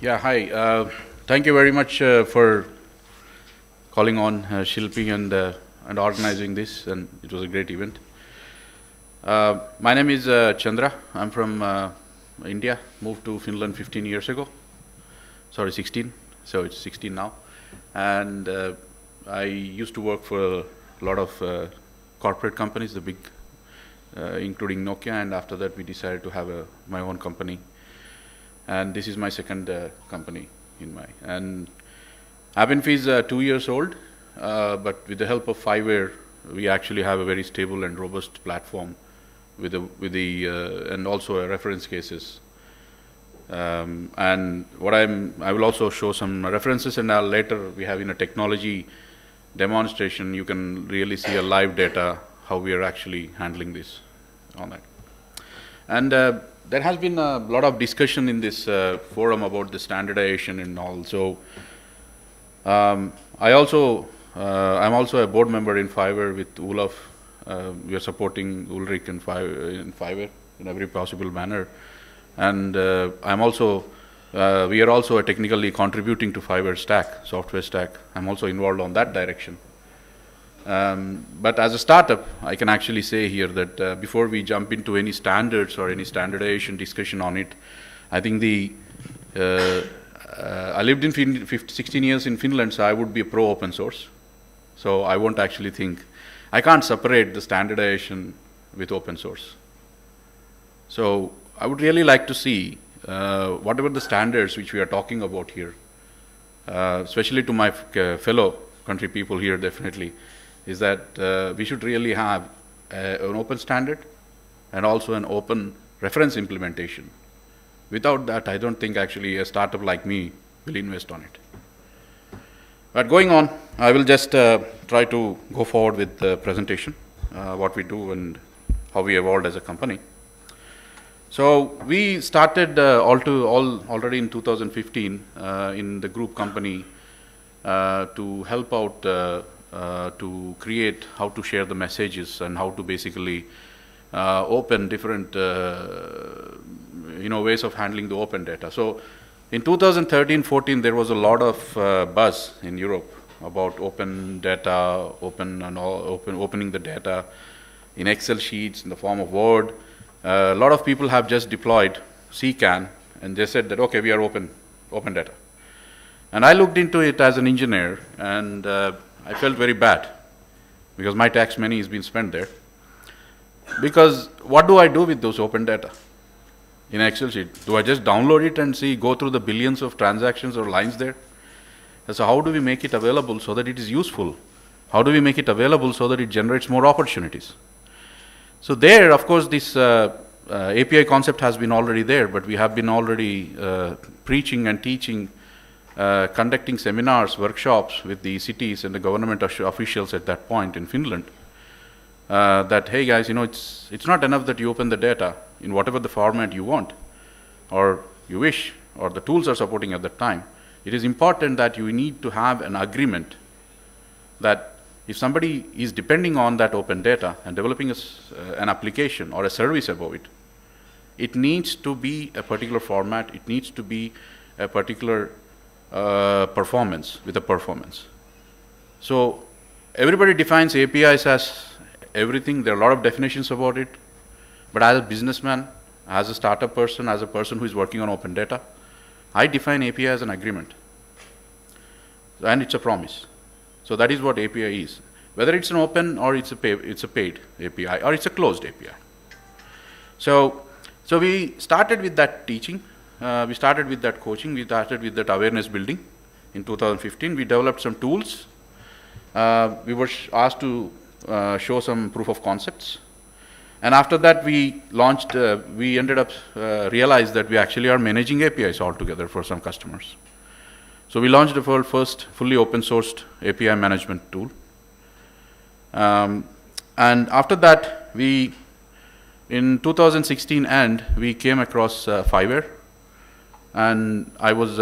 Yeah, hi. Thank you very much for calling on Shilpi and organizing this, and it was a great event. My name is Chandra. I'm from India. Moved to Finland 15 years ago. Sorry, 16. So it's 16 now. And I used to work for a lot of corporate companies, the big, including Nokia. And after that, we decided to have my own company. And this is my second company and APInf is 2 years old, but with the help of Fibre, we actually have a very stable and robust platform and also reference cases. And I will also show some references, and later we have in a technology demonstration, you can really see a live data how we are actually handling this on that. And there has been a lot of discussion in this forum about the standardization and all. So I'm also a board member in Fibre with Olaf. We are supporting Ulrich in Fibre in every possible manner. And we are also technically contributing to Fibre stack, software stack. I'm also involved on that direction. But as a startup, I can actually say here that before we jump into any standards or any standardization discussion on it, I think I lived in 16 years in Finland, so I would be a pro open source. So I won't actually think, I can't separate the standardization with open source. So I would really like to see whatever the standards which we are talking about here, especially to my fellow country people here definitely, is that we should really have an open standard and also an open reference implementation. Without that, I don't think actually a startup like me will invest on it. But going on, I will just try to go forward with the presentation, what we do and how we evolved as a company. So we started already in 2015 in the group company to help out to create how to share the messages and how to basically open different ways of handling the open data. So in 2013-14 there was a lot of buzz in Europe about open data, opening the data in Excel sheets in the form of Word. A lot of people have just deployed CCAN and they said that okay, we are open data. And I looked into it as an engineer, and I felt very bad because my tax money has been spent there. Because what do I do with those open data in Excel sheet? Do I just download it and go through the billions of transactions or lines there? And so how do we make it available so that it is useful? How do we make it available so that it generates more opportunities? So there, of course, this API concept has been already there, but we have been already preaching and teaching, conducting seminars, workshops with the cities and the government officials at that point in Finland, that, hey guys, it's not enough that you open the data in whatever the format you want or you wish or the tools are supporting at that time. It is important that you need to have an agreement that if somebody is depending on that open data and developing an application or a service above it, it needs to be a particular format, it needs to be a particular performance. So everybody defines APIs as everything. There are a lot of definitions about it. But as a businessman, as a startup person, as a person who is working on open data, I define API as an agreement. And it's a promise. So that is what API is. Whether it's an open or it's a paid API or it's a closed API. So we started with that teaching. We started with that coaching. We started with that awareness building. In 2015, we developed some tools. We were asked to show some proof of concepts. And after that, we launched, we ended up realized that we actually are managing APIs altogether for some customers. So we launched the world's first fully open sourced API management tool. And after that, in 2016 we came across Fibre. And I was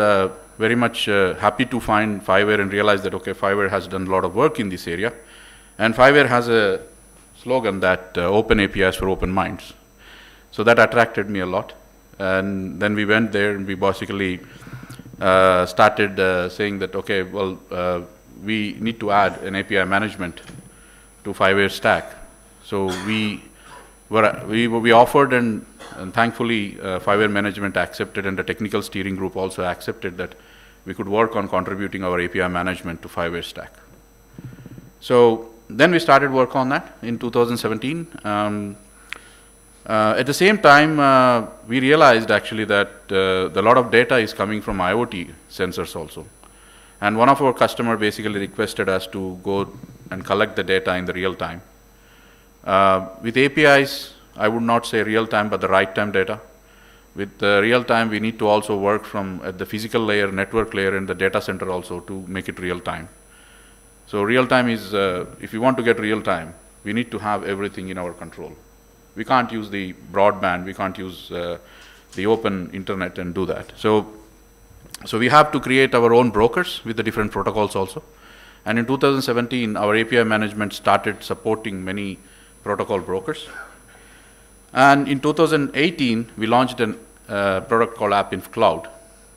very much happy to find Fibre and realize that, okay, Fibre has done a lot of work in this area. And Fibre has a slogan that open APIs for open minds. So that attracted me a lot. And then we went there and we basically started saying that, okay, well, we need to add an API management to Fibre stack. So we offered, and thankfully Fibre management accepted, and the technical steering group also accepted that we could work on contributing our API management to Fibre stack. So then we started work on that in 2017. At the same time, we realized actually that a lot of data is coming from IoT sensors also. And one of our customers basically requested us to go and collect the data in the real time. With APIs, I would not say real time, but the right time data. With real time, we need to also work from at the physical layer, network layer, and the data center also to make it real time. So real time is, if you want to get real time, we need to have everything in our control. We can't use the broadband, we can't use the open internet and do that. So we have to create our own brokers with the different protocols also. And in 2017, our API management started supporting many protocol brokers. And in 2018, we launched a product called APInf Cloud,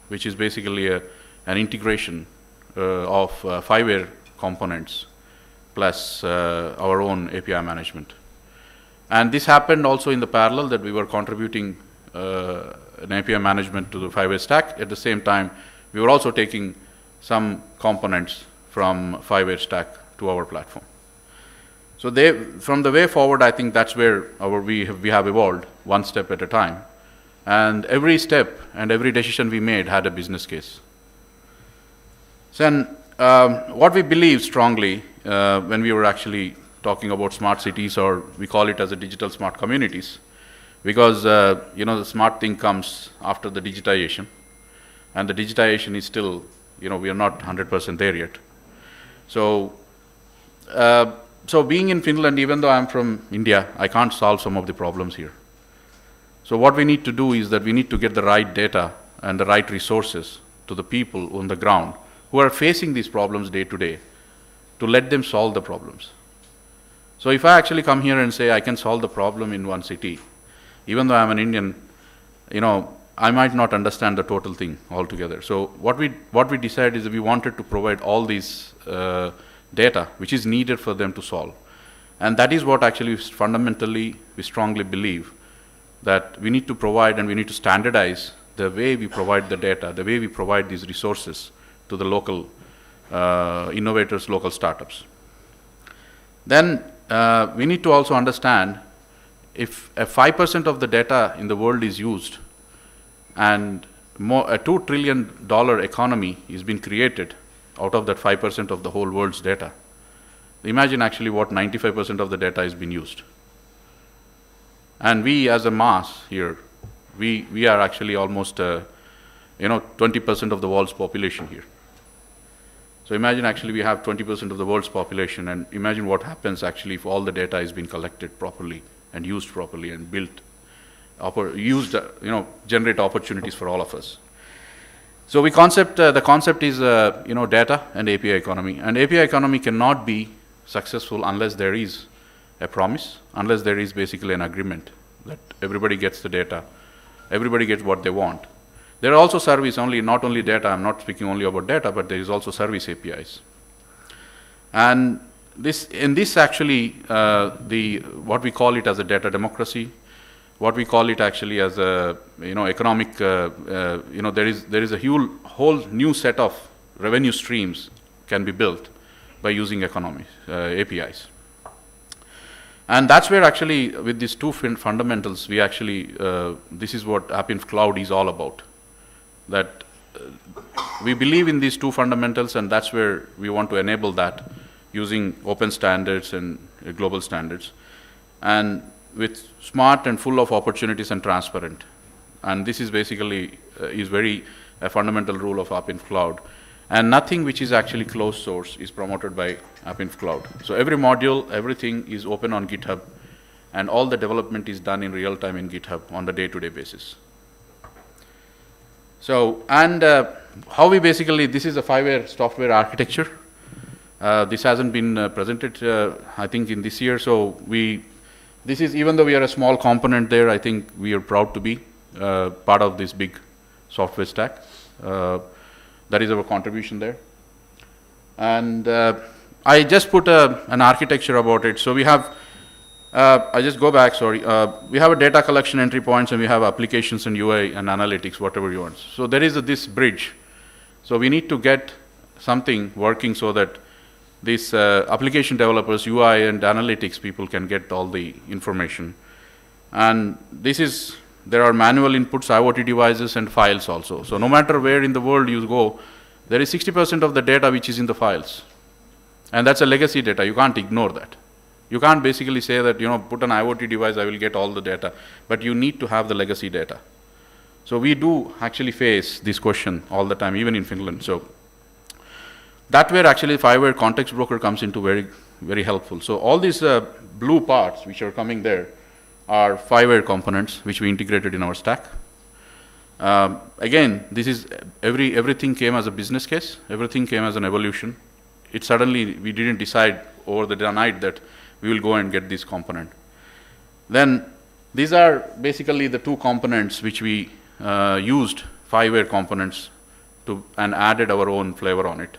which is basically an integration of Fibre components plus our own API management. And this happened also in the parallel that we were contributing an API management to the Fibre stack. At the same time, we were also taking some components from Fibre stack to our platform. So from the way forward, I think that's where we have evolved one step at a time. And every step and every decision we made had a business case. So what we believe strongly when we were actually talking about smart cities, or we call it as a digital smart communities, because the smart thing comes after the digitization, and the digitization is still, we are not 100% there yet. So being in Finland, even though I'm from India, I can't solve some of the problems here. So what we need to do is that we need to get the right data and the right resources to the people on the ground who are facing these problems day to day, to let them solve the problems. So if I actually come here and say I can solve the problem in one city, even though I'm an Indian, I might not understand the total thing altogether. So what we decided is that we wanted to provide all these data which is needed for them to solve. And that is what actually fundamentally we strongly believe, that we need to provide and we need to standardize the way we provide the data, the way we provide these resources to the local innovators, local startups. Then we need to also understand if 5% of the data in the world is used and a $2 trillion economy is being created out of that 5% of the whole world's data. Imagine actually what 95% of the data is being used. And we as a mass here, we are actually almost 20% of the world's population here. So imagine actually we have 20% of the world's population, and imagine what happens actually if all the data is being collected properly and used properly and built, generate opportunities for all of us. So the concept is data and API economy. And API economy cannot be successful unless there is a promise, unless there is basically an agreement that everybody gets the data, everybody gets what they want. There are also service not only data, I'm not speaking only about data, but there is also service APIs. And this actually, what we call it as a data democracy, what we call it actually as a, economic, there is a whole new set of revenue streams can be built by using APIs. And that's where actually, with these two fundamentals, we actually, this is what APInf Cloud is all about. That we believe in these two fundamentals, and that's where we want to enable that using open standards and global standards, and with smart and full of opportunities and transparent. And this is basically a fundamental rule of APInf Cloud. And nothing which is actually closed source is promoted by APInf Cloud. So every module, everything is open on GitHub, and all the development is done in real time in GitHub on the day-to-day basis. So, and how we basically, this is a Fibre software architecture. This hasn't been presented, I think, in this year. So this is, even though we are a small component there, I think we are proud to be part of this big software stack. That is our contribution there. And I just put an architecture about it. So we have, I just go back, sorry. We have a data collection entry points, and we have applications and UI and analytics, whatever you want. So there is this bridge. So we need to get something working so that these application developers, UI and analytics people can get all the information. And there are manual inputs, IoT devices, and files also. So no matter where in the world you go, there is 60% of the data which is in the files. And that's a legacy data. You can't ignore that. You can't basically say that, put an IoT device, I will get all the data. But you need to have the legacy data. So we do actually face this question all the time, even in Finland. So that where actually Fibre Context Broker comes into very, very helpful. So all these blue parts which are coming there are Fibre components which we integrated in our stack. Again, this is everything came as a business case. Everything came as an evolution. It suddenly, we didn't decide over the night that we will go and get this component. Then these are basically the two components which we used, Fibre components, and added our own flavor on it.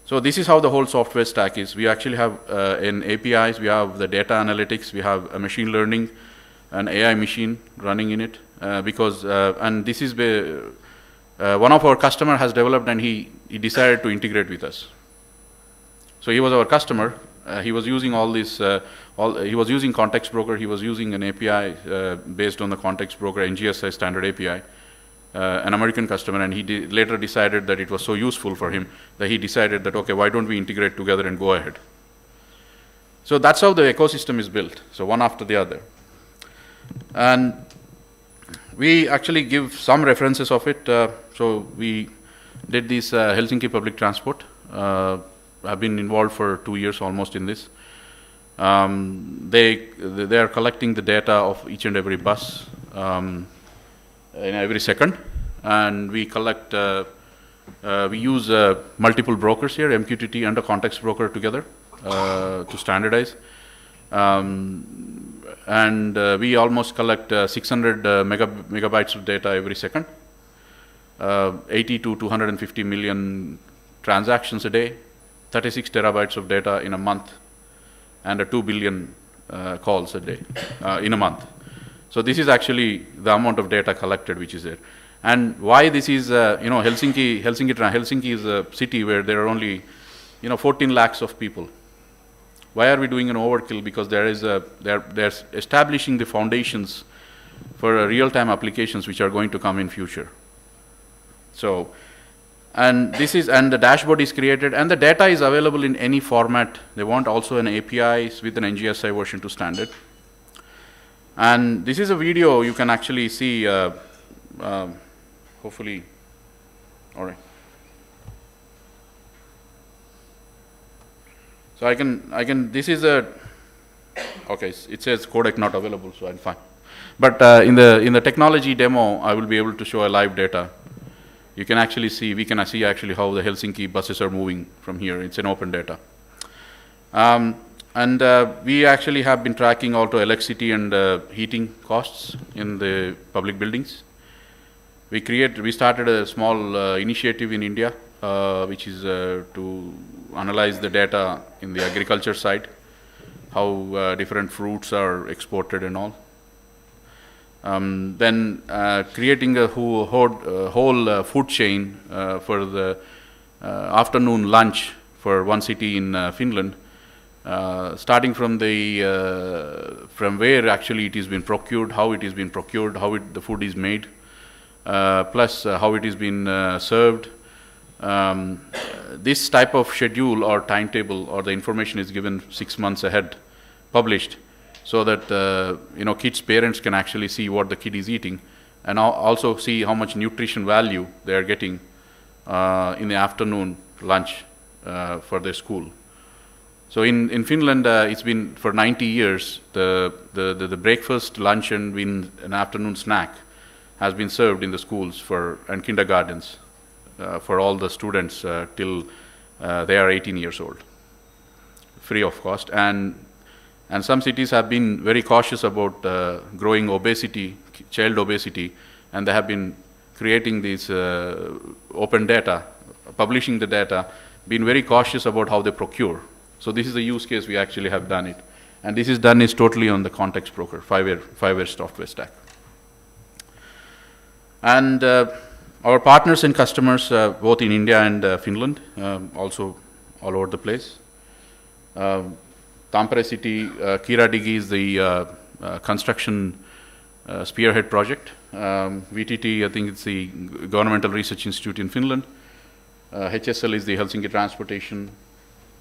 So this is how the whole software stack is. We actually have in APIs, we have the data analytics, we have a machine learning, an AI machine running in it, and this is one of our customer has developed, and he decided to integrate with us. So he was our customer. He was using all this. He was using Context Broker. He was using an API based on the Context Broker NGSI standard API. An American customer, and he later decided that it was so useful for him that he decided that, okay, why don't we integrate together and go ahead. So that's how the ecosystem is built, so one after the other. And we actually give some references of it. So we did this Helsinki public transport. I've been involved for 2 years almost in this. They are collecting the data of each and every bus in every second, and we collect, we use multiple brokers here, MQTT and a Context Broker together to standardize. And we almost collect 600 megabytes of data every second, 80 to 250 million transactions a day, 36 terabytes of data in a month, and 2 billion calls a day in a month. So this is actually the amount of data collected which is there. And why this is, Helsinki is a city where there are only, 14 lakhs of people. Why are we doing an overkill? Because they're establishing the foundations for real-time applications which are going to come in future. So, and the dashboard is created, and the data is available in any format. They want also an API with an NGSI version to standard. And this is a video you can actually see, hopefully, all right. So this is okay, it says codec not available, so I'm fine. But in the technology demo, I will be able to show a live data. You can actually see, we can see actually how the Helsinki buses are moving from here. It's an open data. And we actually have been tracking also electricity and heating costs in the public buildings. We started a small initiative in India, which is to analyze the data in the agriculture side, how different fruits are exported and all. Then creating a whole food chain for the afternoon lunch for one city in Finland. Starting from from where actually it has been procured, how it has been procured, how the food is made, plus how it has been served. This type of schedule or timetable or the information is given 6 months ahead, published, so that kids' parents can actually see what the kid is eating, and also see how much nutrition value they are getting in the afternoon lunch for their school. So in Finland, it's been for 90 years, the breakfast, lunch, and an afternoon snack has been served in the schools and kindergartens for all the students till they are 18 years old, free of cost. And some cities have been very cautious about growing obesity, child obesity, and they have been creating these open data, publishing the data, been very cautious about how they procure. So this is the use case we actually have done it. And this is done is totally on the context broker, Fibre software stack. And our partners and customers, both in India and Finland, also all over the place. Tampere City, Kiradigi is the construction spearhead project. VTT, I think it's the Governmental Research Institute in Finland. HSL is the Helsinki Transportation.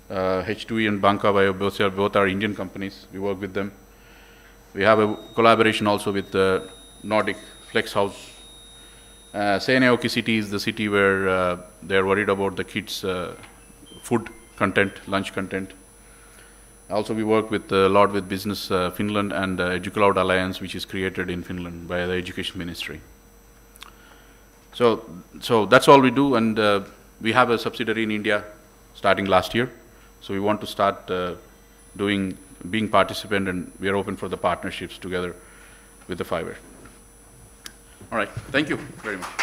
H2E and Banka both are Indian companies. We work with them. We have a collaboration also with the Nordic Flex House. Seinäjoki city is the city where they're worried about the kids' food content, lunch content. Also, we work with a lot with Business Finland and EduCloud Alliance, which is created in Finland by the Education Ministry. So that's all we do, and we have a subsidiary in India starting last year. So we want to start being participant, and we are open for the partnerships together with the Fibre. All right, thank you very much.